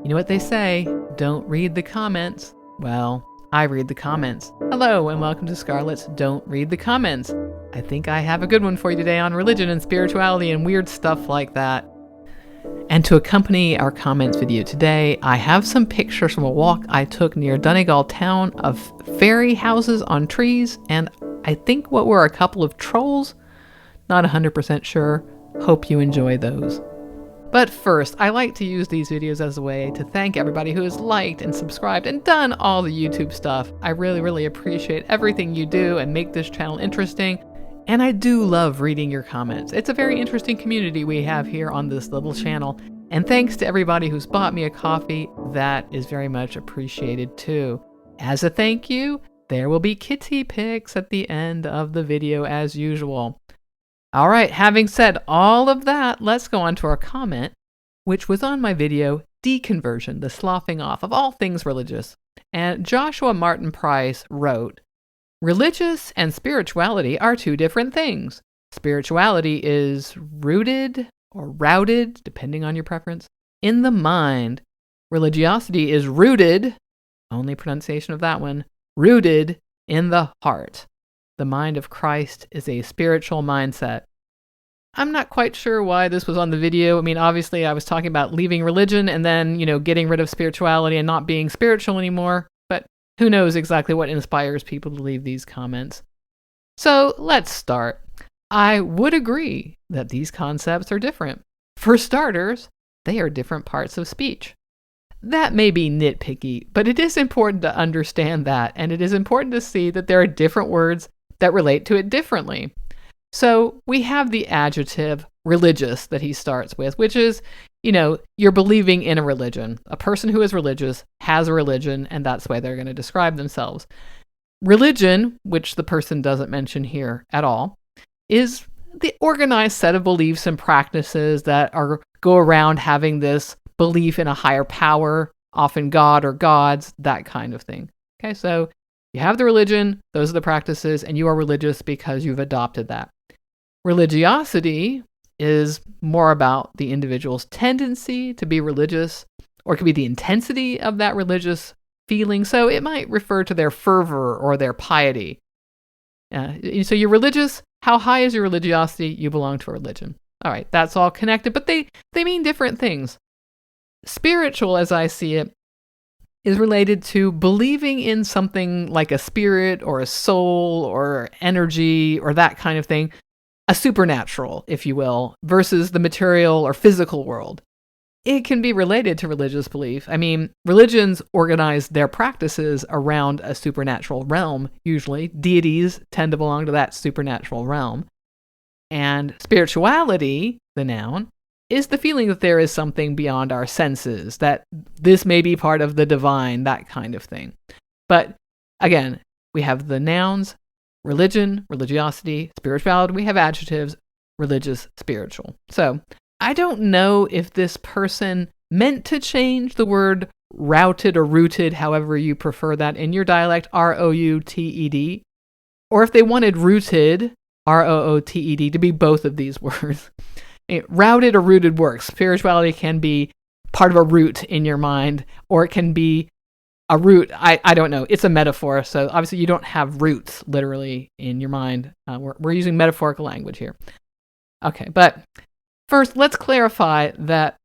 You know what they say, don't read the comments. Well, I read the comments. Hello and welcome to Scarlett's Don't Read the Comments. I think I have a good one for you today on religion and spirituality and weird stuff like that. And to accompany our comments video today, I have some pictures from a walk I took near Donegal town of fairy houses on trees, and I think what were a couple of trolls. Not 100% sure. Hope you enjoy those. But first, I like to use these videos as a way to thank everybody who has liked and subscribed and done all the YouTube stuff. I really appreciate everything you do and make this channel interesting. And I do love reading your comments. It's a very interesting community we have here on this little channel. And thanks to everybody who's bought me a coffee, that is very much appreciated too. As a thank you, there will be kitty pics at the end of the video as usual. All right, having said all of that, let's go on to our comment, which was on my video, Deconversion, the sloughing off of all things religious. And Joshua Martin Price wrote, "Religious and spirituality are two different things. Spirituality is rooted or routed, depending on your preference, in the mind. Religiosity is rooted, only pronunciation of that one, rooted in the heart. The mind of Christ is a spiritual mindset." I'm not quite sure why this was on the video. I mean, obviously I was talking about leaving religion and then, getting rid of spirituality and not being spiritual anymore, but who knows exactly what inspires people to leave these comments. So let's start. I would agree that these concepts are different. For starters, they are different parts of speech. That may be nitpicky, but it is important to understand that, and it is important to see that there are different words that relate to it differently. So we have the adjective religious that he starts with, which is, you're believing in a religion. A person who is religious has a religion, and that's why they're going to describe themselves. Religion, which the person doesn't mention here at all, is the organized set of beliefs and practices that go around having this belief in a higher power, often God or gods, that kind of thing. Okay, so you have the religion, those are the practices, and you are religious because you've adopted that. Religiosity is more about the individual's tendency to be religious, or it could be the intensity of that religious feeling. So it might refer to their fervor or their piety. So you're religious. How high is your religiosity? You belong to a religion. All right, that's all connected, but they mean different things. Spiritual, as I see it, is related to believing in something like a spirit or a soul or energy or that kind of thing, a supernatural, if you will, versus the material or physical world. It can be related to religious belief. I mean, religions organize their practices around a supernatural realm, usually. Deities tend to belong to that supernatural realm. And spirituality, the noun, is the feeling that there is something beyond our senses, that this may be part of the divine, that kind of thing. But again, we have the nouns, religion, religiosity, spirituality. We have adjectives, religious, spiritual. So I don't know if this person meant to change the word routed or rooted, however you prefer that in your dialect, R-O-U-T-E-D, or if they wanted rooted, R-O-O-T-E-D, to be both of these words. Routed or rooted works. Spirituality can be part of a root in your mind, or it can be a root. I don't know. It's a metaphor, so obviously you don't have roots literally in your mind. We're using metaphorical language here. Okay, but first, let's clarify that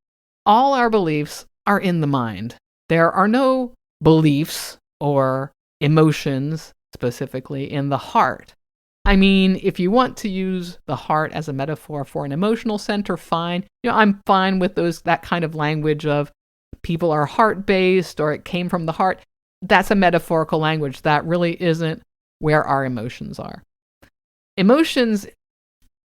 all our beliefs are in the mind. There are no beliefs or emotions specifically in the heart. I mean, if you want to use the heart as a metaphor for an emotional center, fine. I'm fine with that kind of language of people are heart-based or it came from the heart. That's a metaphorical language. That really isn't where our emotions are. Emotions,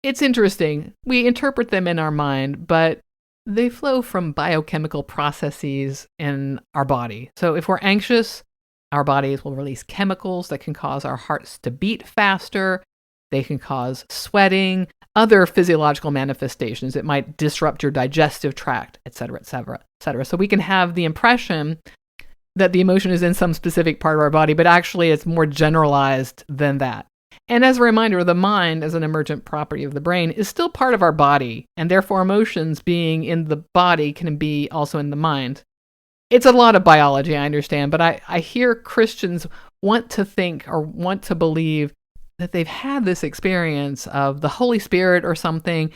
it's interesting. We interpret them in our mind, but they flow from biochemical processes in our body. So if we're anxious, our bodies will release chemicals that can cause our hearts to beat faster. They can cause sweating, other physiological manifestations. It might disrupt your digestive tract, et cetera, et cetera, et cetera. So we can have the impression that the emotion is in some specific part of our body, but actually it's more generalized than that. And as a reminder, the mind, as an emergent property of the brain, is still part of our body, and therefore emotions being in the body can be also in the mind. It's a lot of biology, I understand, but I hear Christians want to think or want to believe that they've had this experience of the Holy Spirit or something,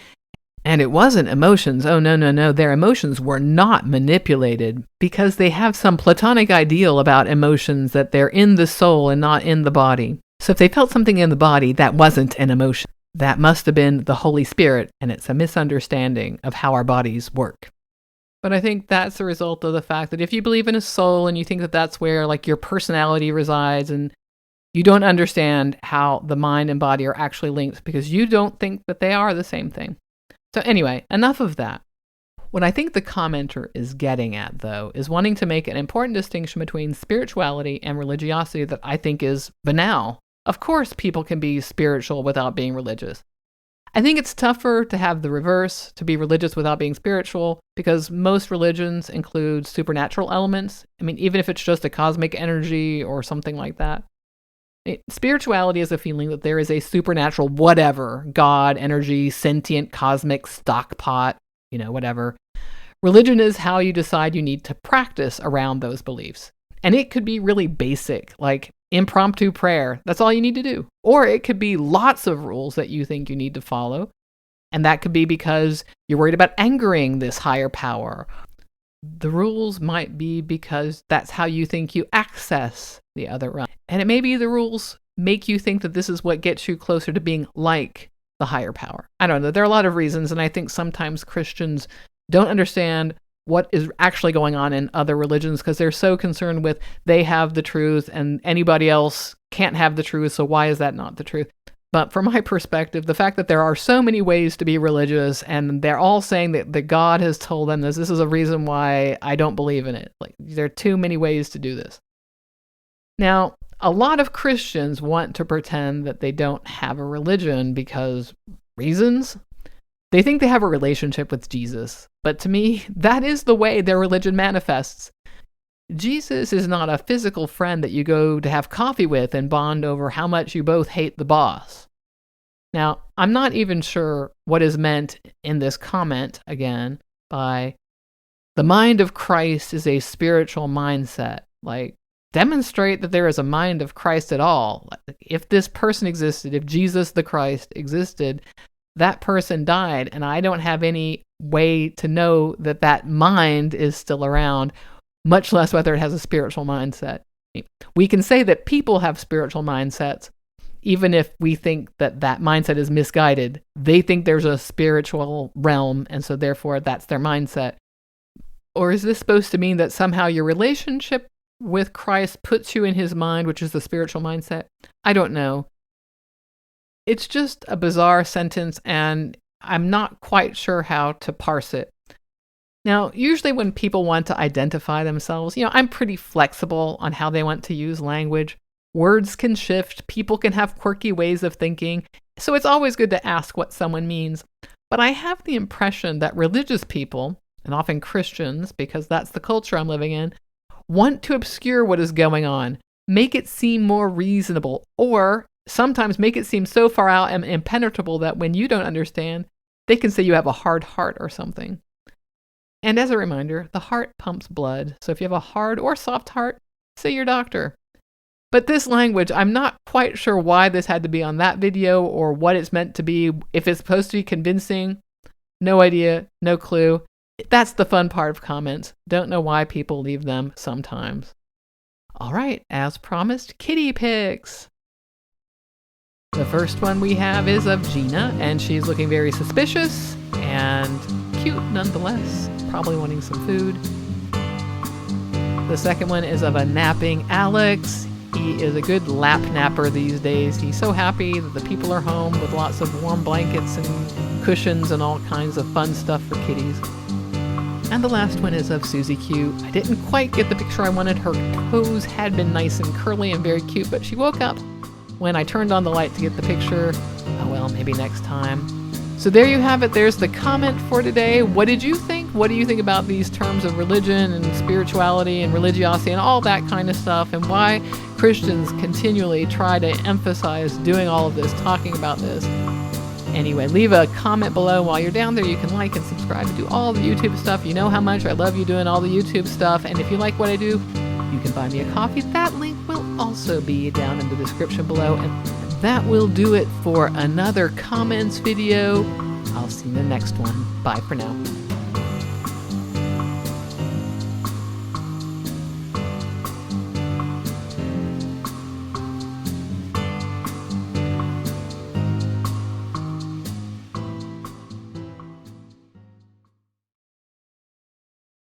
and it wasn't emotions. Oh, no, no, no. Their emotions were not manipulated because they have some Platonic ideal about emotions, that they're in the soul and not in the body. So if they felt something in the body, that wasn't an emotion. That must have been the Holy Spirit, and it's a misunderstanding of how our bodies work. But I think that's a result of the fact that if you believe in a soul and you think that that's where like your personality resides, and you don't understand how the mind and body are actually linked because you don't think that they are the same thing. So anyway, enough of that. What I think the commenter is getting at, though, is wanting to make an important distinction between spirituality and religiosity that I think is banal. Of course, people can be spiritual without being religious. I think it's tougher to have the reverse, to be religious without being spiritual, because most religions include supernatural elements. I mean, even if it's just a cosmic energy or something like that. Spirituality is a feeling that there is a supernatural whatever, God, energy, sentient, cosmic, stockpot, whatever. Religion is how you decide you need to practice around those beliefs. And it could be really basic, like impromptu prayer. That's all you need to do. Or it could be lots of rules that you think you need to follow. And that could be because you're worried about angering this higher power. The rules might be because that's how you think you access the other realm. And it may be the rules make you think that this is what gets you closer to being like the higher power. I don't know. There are a lot of reasons, and I think sometimes Christians don't understand what is actually going on in other religions because they're so concerned with they have the truth and anybody else can't have the truth, so why is that not the truth? But from my perspective, the fact that there are so many ways to be religious and they're all saying that God has told them this is a reason why I don't believe in it. Like, there are too many ways to do this. Now, a lot of Christians want to pretend that they don't have a religion because reasons. They think they have a relationship with Jesus, but to me, that is the way their religion manifests. Jesus is not a physical friend that you go to have coffee with and bond over how much you both hate the boss. Now, I'm not even sure what is meant in this comment, again, by the mind of Christ is a spiritual mindset. Like, demonstrate that there is a mind of Christ at all. If this person existed, if Jesus the Christ existed, that person died, and I don't have any way to know that that mind is still around, much less whether it has a spiritual mindset. We can say that people have spiritual mindsets, even if we think that that mindset is misguided. They think there's a spiritual realm, and so therefore that's their mindset. Or is this supposed to mean that somehow your relationship with Christ puts you in his mind, which is the spiritual mindset? I don't know. It's just a bizarre sentence, and I'm not quite sure how to parse it. Now, usually when people want to identify themselves, I'm pretty flexible on how they want to use language. Words can shift, people can have quirky ways of thinking, so it's always good to ask what someone means. But I have the impression that religious people, and often Christians, because that's the culture I'm living in, want to obscure what is going on, make it seem more reasonable, or sometimes make it seem so far out and impenetrable that when you don't understand, they can say you have a hard heart or something. And as a reminder, the heart pumps blood, so if you have a hard or soft heart, see your doctor. But this language, I'm not quite sure why this had to be on that video or what it's meant to be. If it's supposed to be convincing, no idea, no clue. That's the fun part of comments. Don't know why people leave them sometimes. All right, as promised, kitty pics. The first one we have is of Gina, and she's looking very suspicious and cute nonetheless, probably wanting some food. The second one is of a napping Alex. He is a good lap napper these days. He's so happy that the people are home with lots of warm blankets and cushions and all kinds of fun stuff for kitties. And the last one is of Susie Q. I didn't quite get the picture I wanted. Her toes had been nice and curly and very cute, but she woke up when I turned on the light to get the picture. Oh well, maybe next time. So there you have it. There's the comment for today. What did you think? What do you think about these terms of religion and spirituality and religiosity and all that kind of stuff, and why Christians continually try to emphasize doing all of this, talking about this? Anyway, leave a comment below while you're down there. You can like and subscribe and do all the YouTube stuff. You know how much I love you doing all the YouTube stuff. And if you like what I do, you can buy me a coffee. That link will also be down in the description below. And that will do it for another comments video. I'll see you in the next one. Bye for now.